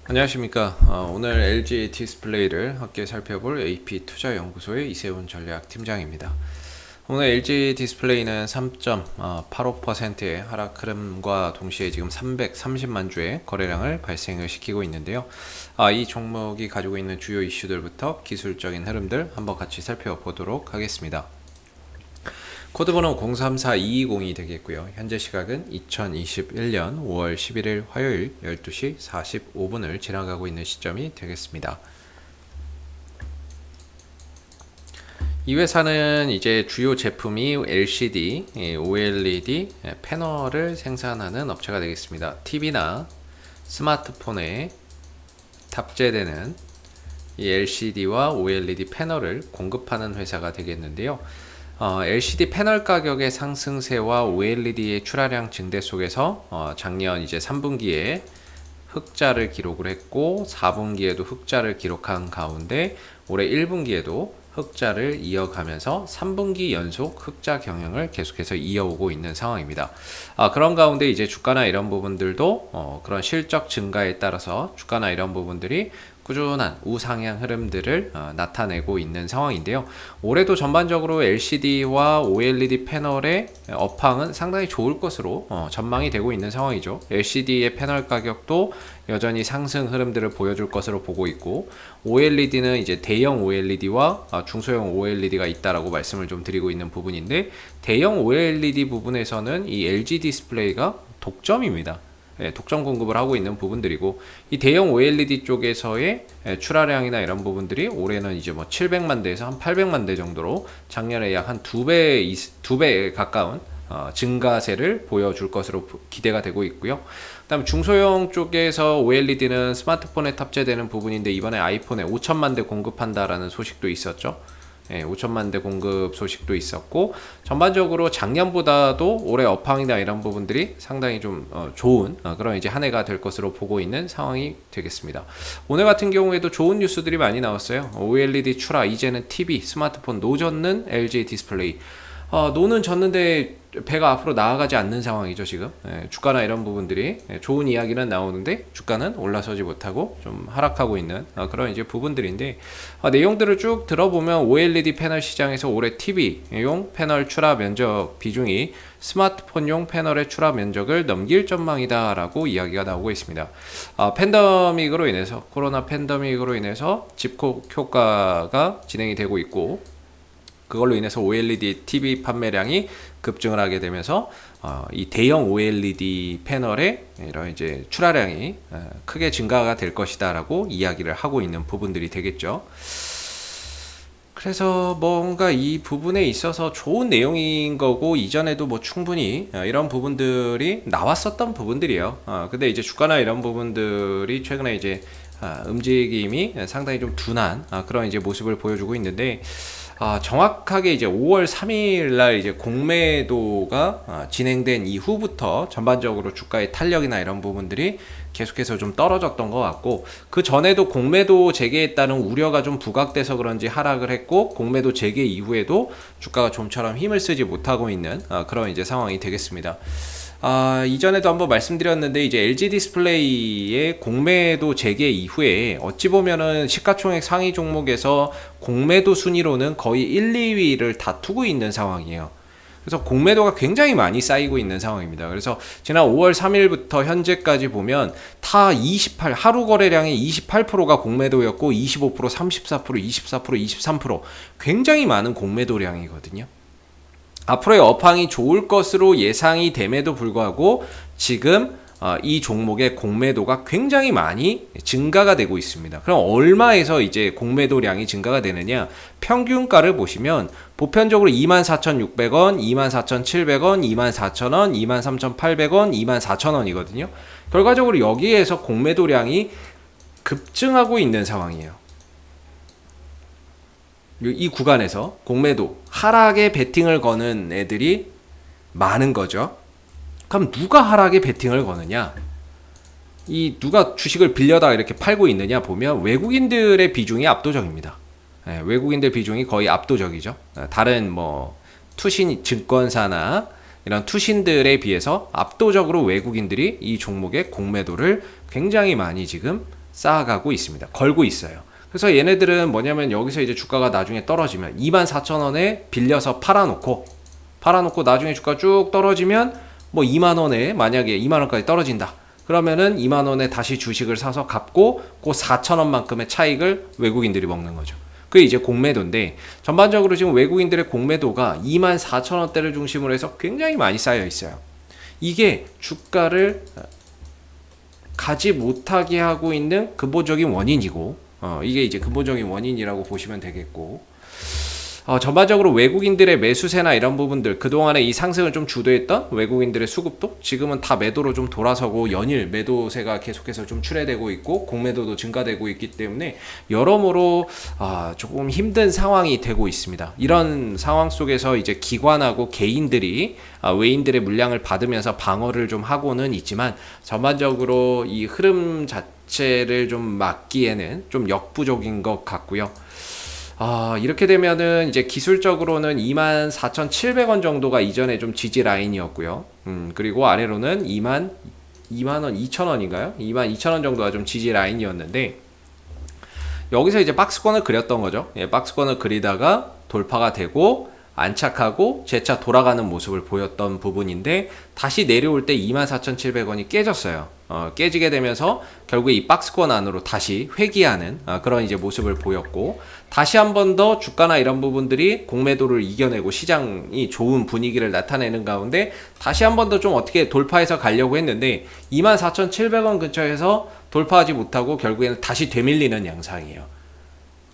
안녕하십니까. 오늘 LG 디스플레이를 함께 살펴볼 AP투자연구소의 이세훈 전략팀장입니다. 오늘 LG 디스플레이는 3.85%의 하락 흐름과 동시에 지금 330만 주의 거래량을 발생을 시키고 있는데요. 이 종목이 가지고 있는 주요 이슈들부터 기술적인 흐름들 한번 같이 살펴보도록 하겠습니다. 코드번호 034220이 되겠고요. 현재 시각은 2021년 5월 11일 화요일 12시 45분을 지나가고 있는 시점이 되겠습니다. 이 회사는 이제 주요 제품이 LCD, OLED 패널을 생산하는 업체가 되겠습니다. TV나 스마트폰에 탑재되는 이 LCD와 OLED 패널을 공급하는 회사가 되겠는데요. LCD 패널 가격의 상승세와 OLED의 출하량 증대 속에서 작년 이제 3분기에 흑자를 기록을 했고 4분기에도 흑자를 기록한 가운데 올해 1분기에도 흑자를 이어가면서 3분기 연속 흑자 경영을 계속해서 이어오고 있는 상황입니다. 그런 가운데 이제 주가나 이런 부분들도 그런 실적 증가에 따라서 주가나 이런 부분들이 꾸준한 우상향 흐름들을 나타내고 있는 상황인데요. 올해도 전반적으로 LCD와 OLED 패널의 업황은 상당히 좋을 것으로 전망이 되고 있는 상황이죠. LCD의 패널 가격도 여전히 상승 흐름들을 보여줄 것으로 보고 있고, OLED는 이제 대형 OLED와 중소형 OLED가 있다라고 말씀을 좀 드리고 있는 부분인데, 대형 OLED 부분에서는 이 LG 디스플레이가 독점입니다. 독점 공급을 하고 있는 부분들이고, 이 대형 OLED 쪽에서의 출하량이나 이런 부분들이 올해는 이제 뭐 700만 대에서 한 800만 대 정도로 작년에 약 한 2배에 가까운 증가세를 보여줄 것으로 기대가 되고 있고요. 그다음 중소형 쪽에서 OLED는 스마트폰에 탑재되는 부분인데, 이번에 아이폰에 5천만 대 공급한다라는 소식도 있었죠. 5천만 대 공급 소식도 있었고, 전반적으로 작년보다도 올해 업황이나 이런 부분들이 상당히 좀 좋은 그런 이제 한 해가 될 것으로 보고 있는 상황이 되겠습니다. 오늘 같은 경우에도 좋은 뉴스들이 많이 나왔어요. OLED 출하, 이제는 TV, 스마트폰 노젓는 LG 디스플레이. 노는 졌는데 배가 앞으로 나아가지 않는 상황이죠 지금. 주가나 이런 부분들이 좋은 이야기는 나오는데 주가는 올라서지 못하고 좀 하락하고 있는 그런 이제 부분들인데, 내용들을 쭉 들어보면 OLED 패널 시장에서 올해 TV용 패널 출하 면적 비중이 스마트폰용 패널의 출하 면적을 넘길 전망이다라고 이야기가 나오고 있습니다. 팬데믹으로 인해서, 코로나 팬데믹으로 인해서 집콕 효과가 진행이 되고 있고, 그걸로 인해서 OLED TV 판매량이 급증을 하게 되면서 이 대형 OLED 패널의 이런 이제 출하량이 크게 증가가 될 것이다라고 이야기를 하고 있는 부분들이 되겠죠. 그래서 뭔가 이 부분에 있어서 좋은 내용인 거고, 이전에도 뭐 충분히 이런 부분들이 나왔었던 부분들이에요. 근데 이제 주가나 이런 부분들이 최근에 이제 움직임이 상당히 좀 둔한 그런 이제 모습을 보여주고 있는데, 정확하게 이제 5월 3일 날 이제 공매도가 진행된 이후부터 전반적으로 주가의 탄력이나 이런 부분들이 계속해서 좀 떨어졌던 것 같고, 그 전에도 공매도 재개에 따른 우려가 좀 부각돼서 그런지 하락을 했고, 공매도 재개 이후에도 주가가 좀처럼 힘을 쓰지 못하고 있는 그런 이제 상황이 되겠습니다. 이전에도 한번 말씀드렸는데, 이제 LG 디스플레이의 공매도 재개 이후에 어찌 보면은 시가총액 상위 종목에서 공매도 순위로는 거의 1, 2위를 다투고 있는 상황이에요. 그래서 공매도가 굉장히 많이 쌓이고 있는 상황입니다. 그래서 지난 5월 3일부터 현재까지 보면 하루 거래량의 28%가 공매도였고, 25%, 34%, 24%, 23% 굉장히 많은 공매도량이거든요. 앞으로의 업황이 좋을 것으로 예상이 됨에도 불구하고 지금 이 종목의 공매도가 굉장히 많이 증가가 되고 있습니다. 그럼 얼마에서 이제 공매도량이 증가가 되느냐? 평균가를 보시면 보편적으로 24,600원, 24,700원, 24,000원, 23,800원, 24,000원이거든요. 결과적으로 여기에서 공매도량이 급증하고 있는 상황이에요. 이 구간에서 공매도 하락에 베팅을 거는 애들이 많은 거죠. 그럼 누가 하락에 베팅을 거느냐? 이 누가 주식을 빌려다가 이렇게 팔고 있느냐 보면 외국인들의 비중이 압도적입니다. 외국인들 비중이 거의 압도적이죠. 다른 뭐 투신 증권사나 이런 투신들에 비해서 압도적으로 외국인들이 이 종목의 공매도를 굉장히 많이 지금 쌓아가고 있습니다. 걸고 있어요. 그래서 얘네들은 뭐냐면 여기서 이제 주가가 나중에 떨어지면 24,000원에 빌려서 팔아놓고 나중에 주가 쭉 떨어지면 뭐 2만원에 만약에 2만원까지 떨어진다. 그러면은 2만원에 다시 주식을 사서 갚고 그 4,000원만큼의 차익을 외국인들이 먹는 거죠. 그게 이제 공매도인데 전반적으로 지금 외국인들의 공매도가 24,000원대를 중심으로 해서 굉장히 많이 쌓여 있어요. 이게 주가를 가지 못하게 하고 있는 근본적인 원인이고 이게 이제 근본적인 원인이라고 보시면 되겠고 전반적으로 외국인들의 매수세나 이런 부분들 그동안에 이 상승을 좀 주도했던 외국인들의 수급도 지금은 다 매도로 좀 돌아서고 연일 매도세가 계속해서 좀 출회되고 있고 공매도도 증가되고 있기 때문에 여러모로 조금 힘든 상황이 되고 있습니다. 이런 상황 속에서 이제 기관하고 개인들이 외인들의 물량을 받으면서 방어를 좀 하고는 있지만 전반적으로 이 흐름 자체를 좀 막기에는 좀 역부족인 것 같고요. 이렇게 되면은 이제 기술적으로는 24,700원 정도가 이전에 좀 지지 라인이었고요. 그리고 아래로는 2만 원 2천원인가요? 2만 2천원 정도가 좀 지지 라인이었는데 여기서 이제 박스권을 그렸던 거죠. 박스권을 그리다가 돌파가 되고 안착하고 재차 돌아가는 모습을 보였던 부분인데 다시 내려올 때 24,700원이 깨졌어요. 깨지게 되면서 결국에 이 박스권 안으로 다시 회귀하는 그런 이제 모습을 보였고 다시 한 번 더 주가나 이런 부분들이 공매도를 이겨내고 시장이 좋은 분위기를 나타내는 가운데 다시 한 번 더 좀 어떻게 돌파해서 가려고 했는데 24,700원 근처에서 돌파하지 못하고 결국에는 다시 되밀리는 양상이에요.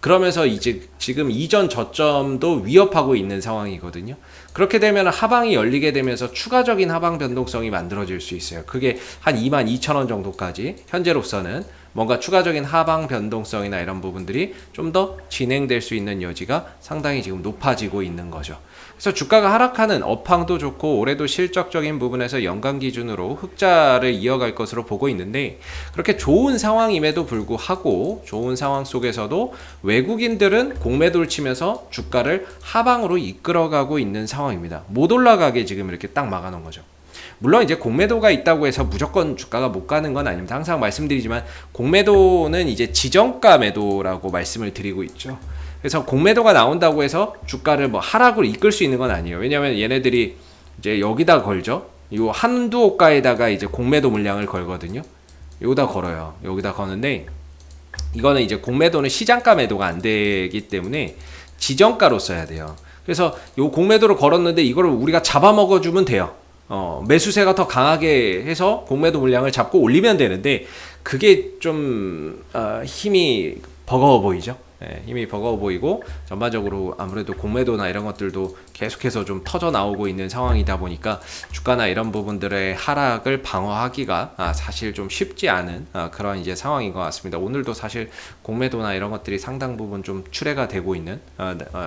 그러면서 이제 지금 이전 저점도 위협하고 있는 상황이거든요. 그렇게 되면 하방이 열리게 되면서 추가적인 하방 변동성이 만들어질 수 있어요. 그게 한 22,000원 정도까지 현재로서는 뭔가 추가적인 하방 변동성이나 이런 부분들이 좀 더 진행될 수 있는 여지가 상당히 지금 높아지고 있는 거죠. 그래서 주가가 하락하는 업황도 좋고 올해도 실적적인 부분에서 연간 기준으로 흑자를 이어갈 것으로 보고 있는데 그렇게 좋은 상황임에도 불구하고 좋은 상황 속에서도 외국인들은 공매도를 치면서 주가를 하방으로 이끌어가고 있는 상황입니다. 못 올라가게 지금 이렇게 딱 막아놓은 거죠. 물론 이제 공매도가 있다고 해서 무조건 주가가 못 가는 건 아닙니다. 항상 말씀드리지만 공매도는 이제 지정가 매도라고 말씀을 드리고 있죠. 그래서 공매도가 나온다고 해서 주가를 뭐 하락으로 이끌 수 있는 건 아니에요. 왜냐하면 얘네들이 이제 여기다 걸죠. 요 한두 호가에다가 이제 공매도 물량을 걸거든요. 여기다 걸어요. 여기다 거는데 이거는 이제 공매도는 시장가 매도가 안 되기 때문에 지정가로 써야 돼요. 그래서 요 공매도를 걸었는데 이거를 우리가 잡아먹어주면 돼요. 매수세가 더 강하게 해서 공매도 물량을 잡고 올리면 되는데 그게 좀 힘이 버거워 보이죠. 힘이 버거워 보이고 전반적으로 아무래도 공매도나 이런 것들도 계속해서 좀 터져 나오고 있는 상황이다 보니까 주가나 이런 부분들의 하락을 방어하기가 사실 좀 쉽지 않은 그런 이제 상황인 것 같습니다. 오늘도 사실 공매도나 이런 것들이 상당 부분 좀 출회가 되고 있는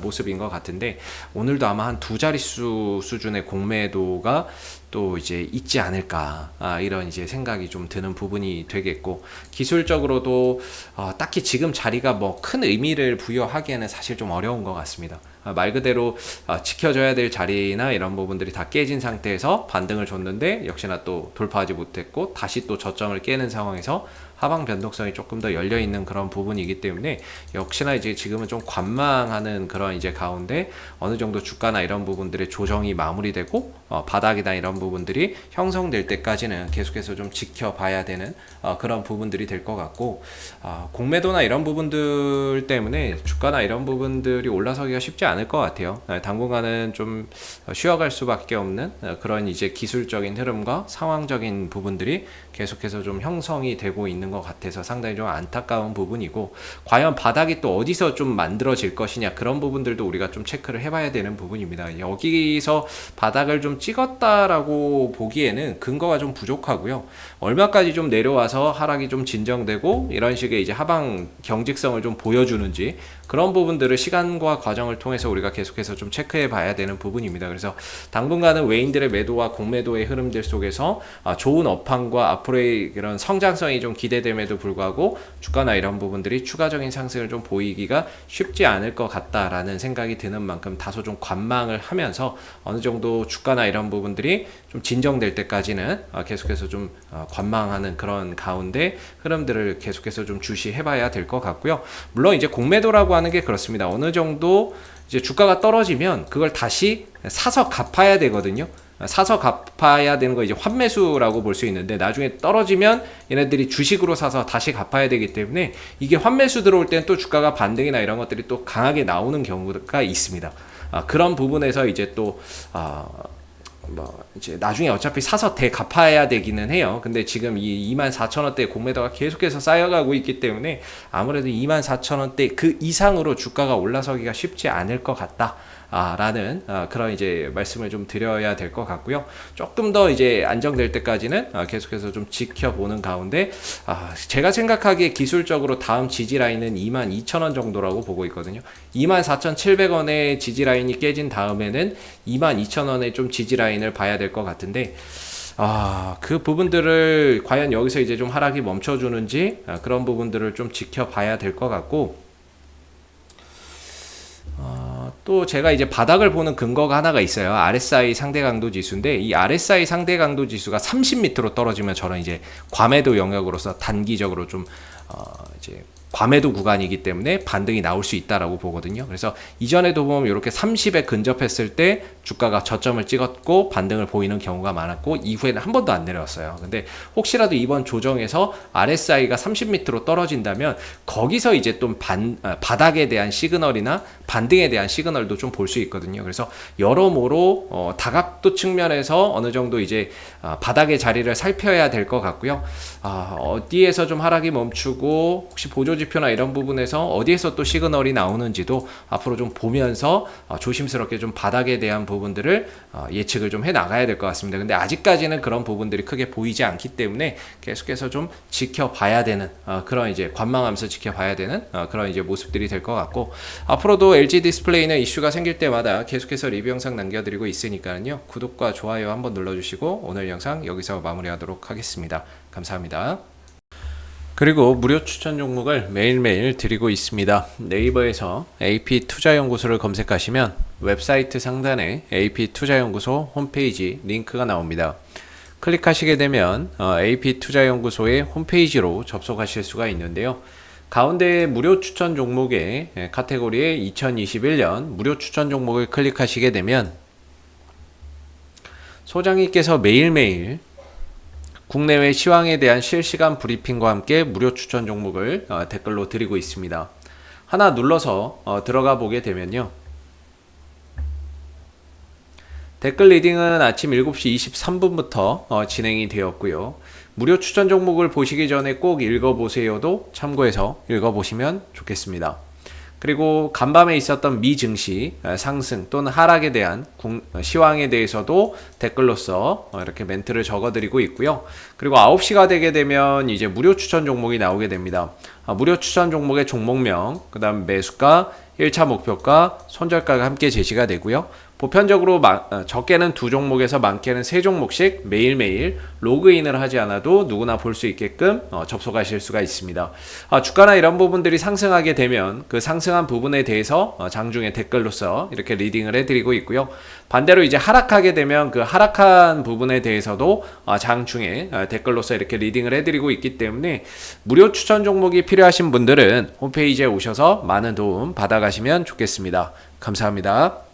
모습인 것 같은데 오늘도 아마 한 두 자릿수 수준의 공매도가 또 이제 있지 않을까 이런 이제 생각이 좀 드는 부분이 되겠고 기술적으로도 딱히 지금 자리가 뭐 큰 의미를 부여하기에는 사실 좀 어려운 것 같습니다. 말 그대로 지켜줘야 될 자리나 이런 부분들이 다 깨진 상태에서 반등을 줬는데 역시나 또 돌파하지 못했고 다시 또 저점을 깨는 상황에서 하방 변동성이 조금 더 열려 있는 그런 부분이기 때문에 역시나 이제 지금은 좀 관망하는 그런 이제 가운데 어느 정도 주가나 이런 부분들의 조정이 마무리되고 바닥이나 이런 부분들이 형성될 때까지는 계속해서 좀 지켜봐야 되는 그런 부분들이 될 것 같고 공매도나 이런 부분들 때문에 주가나 이런 부분들이 올라서기가 쉽지 않을 것 같아요. 당분간은 좀 쉬어갈 수밖에 없는 그런 이제 기술적인 흐름과 상황적인 부분들이 계속해서 좀 형성이 되고 있는 것 같아서 상당히 좀 안타까운 부분이고 과연 바닥이 또 어디서 좀 만들어질 것이냐 그런 부분들도 우리가 좀 체크를 해봐야 되는 부분입니다. 여기서 바닥을 좀 찍었다라고 보기에는 근거가 좀 부족하고요. 얼마까지 좀 내려와서 하락이 좀 진정되고 이런 식의 이제 하방 경직성을 좀 보여주는지 그런 부분들을 시간과 과정을 통해서 우리가 계속해서 좀 체크해 봐야 되는 부분입니다. 그래서 당분간은 외인들의 매도와 공매도의 흐름들 속에서 좋은 업황과 앞으로의 그런 성장성이 좀 기대 유지됨에도 불구하고 주가나 이런 부분들이 추가적인 상승을 좀 보이기가 쉽지 않을 것 같다라는 생각이 드는 만큼 다소 좀 관망을 하면서 어느 정도 주가나 이런 부분들이 좀 진정될 때까지는 계속해서 좀 관망하는 그런 가운데 흐름들을 계속해서 좀 주시해봐야 될 것 같고요. 물론 이제 공매도라고 하는 게 그렇습니다. 어느 정도 이제 주가가 떨어지면 그걸 다시 사서 갚아야 되거든요. 사서 갚아야 되는 거 이제 환매수라고 볼 수 있는데, 나중에 떨어지면 얘네들이 주식으로 사서 다시 갚아야 되기 때문에 이게 환매수 들어올 때는 또 주가가 반등이나 이런 것들이 또 강하게 나오는 경우가 있습니다. 그런 부분에서 이제 또 이제 나중에 어차피 사서 대갚아야 되기는 해요. 근데 지금 이 24,000원대 공매도가 계속해서 쌓여가고 있기 때문에 아무래도 24,000원대 그 이상으로 주가가 올라서기가 쉽지 않을 것 같다. 라는 그런 이제 말씀을 좀 드려야 될 것 같고요. 조금 더 이제 안정될 때까지는 계속해서 좀 지켜보는 가운데, 제가 생각하기에 기술적으로 다음 지지 라인은 22,000원 정도라고 보고 있거든요. 24,700원의 지지 라인이 깨진 다음에는 22,000원의 좀 지지 라인을 봐야 될 것 같은데, 그 부분들을 과연 여기서 이제 좀 하락이 멈춰주는지 그런 부분들을 좀 지켜봐야 될 것 같고, 또 제가 이제 바닥을 보는 근거가 하나가 있어요. RSI 상대 강도 지수인데, 이 RSI 상대 강도 지수가 30 밑으로 떨어지면 저는 이제 과매도 영역으로서 단기적으로 좀 이제 과매도 구간이기 때문에 반등이 나올 수 있다라고 보거든요. 그래서 이전에도 보면 이렇게 30에 근접했을 때 주가가 저점을 찍었고 반등을 보이는 경우가 많았고, 이후에는 한 번도 안 내려왔어요. 근데 혹시라도 이번 조정에서 RSI가 30m로 떨어진다면 거기서 이제 또 바닥에 대한 시그널이나 반등에 대한 시그널도 좀 볼 수 있거든요. 그래서 여러모로 다각도 측면에서 어느 정도 이제 바닥의 자리를 살펴야 될 것 같고요. 어디에서 좀 하락이 멈추고 혹시 보조지표나 이런 부분에서 어디에서 또 시그널이 나오는지도 앞으로 좀 보면서 조심스럽게 좀 바닥에 대한 부분들을 예측을 좀 해 나가야 될 것 같습니다. 근데 아직까지는 그런 부분들이 크게 보이지 않기 때문에 계속해서 좀 지켜봐야 되는 그런 이제 관망하면서 지켜봐야 되는 그런 이제 모습들이 될 것 같고, 앞으로도 LG 디스플레이는 이슈가 생길 때마다 계속해서 리뷰 영상 남겨드리고 있으니까요. 구독과 좋아요 한번 눌러주시고 오늘 영상 여기서 마무리하도록 하겠습니다. 감사합니다. 그리고 무료 추천 종목을 매일매일 드리고 있습니다. 네이버에서 AP투자연구소를 검색하시면 웹사이트 상단에 AP투자연구소 홈페이지 링크가 나옵니다. 클릭하시게 되면 AP투자연구소의 홈페이지로 접속하실 수가 있는데요. 가운데 무료 추천 종목의 카테고리에 2021년 무료 추천 종목을 클릭하시게 되면 소장님께서 매일매일 국내외 시황에 대한 실시간 브리핑과 함께 무료 추천 종목을 댓글로 드리고 있습니다. 하나 눌러서 들어가 보게 되면요. 댓글 리딩은 아침 7시 23분부터 진행이 되었고요. 무료 추천 종목을 보시기 전에 꼭 읽어보세요도 참고해서 읽어보시면 좋겠습니다. 그리고 간밤에 있었던 미 증시 상승 또는 하락에 대한 시황에 대해서도 댓글로서 이렇게 멘트를 적어드리고 있고요. 그리고 9시가 되게 되면 이제 무료 추천 종목이 나오게 됩니다. 무료 추천 종목의 종목명, 그 다음 매수가, 1차 목표가, 손절가가 함께 제시가 되고요. 보편적으로 적게는 2종목에서 많게는 3종목씩 매일매일 로그인을 하지 않아도 누구나 볼 수 있게끔 접속하실 수가 있습니다. 주가나 이런 부분들이 상승하게 되면 그 상승한 부분에 대해서 장중에 댓글로서 이렇게 리딩을 해드리고 있고요. 반대로 이제 하락하게 되면 그 하락한 부분에 대해서도 장중에 댓글로서 이렇게 리딩을 해드리고 있기 때문에 무료 추천 종목이 필요하신 분들은 홈페이지에 오셔서 많은 도움 받아가시면 좋겠습니다. 감사합니다.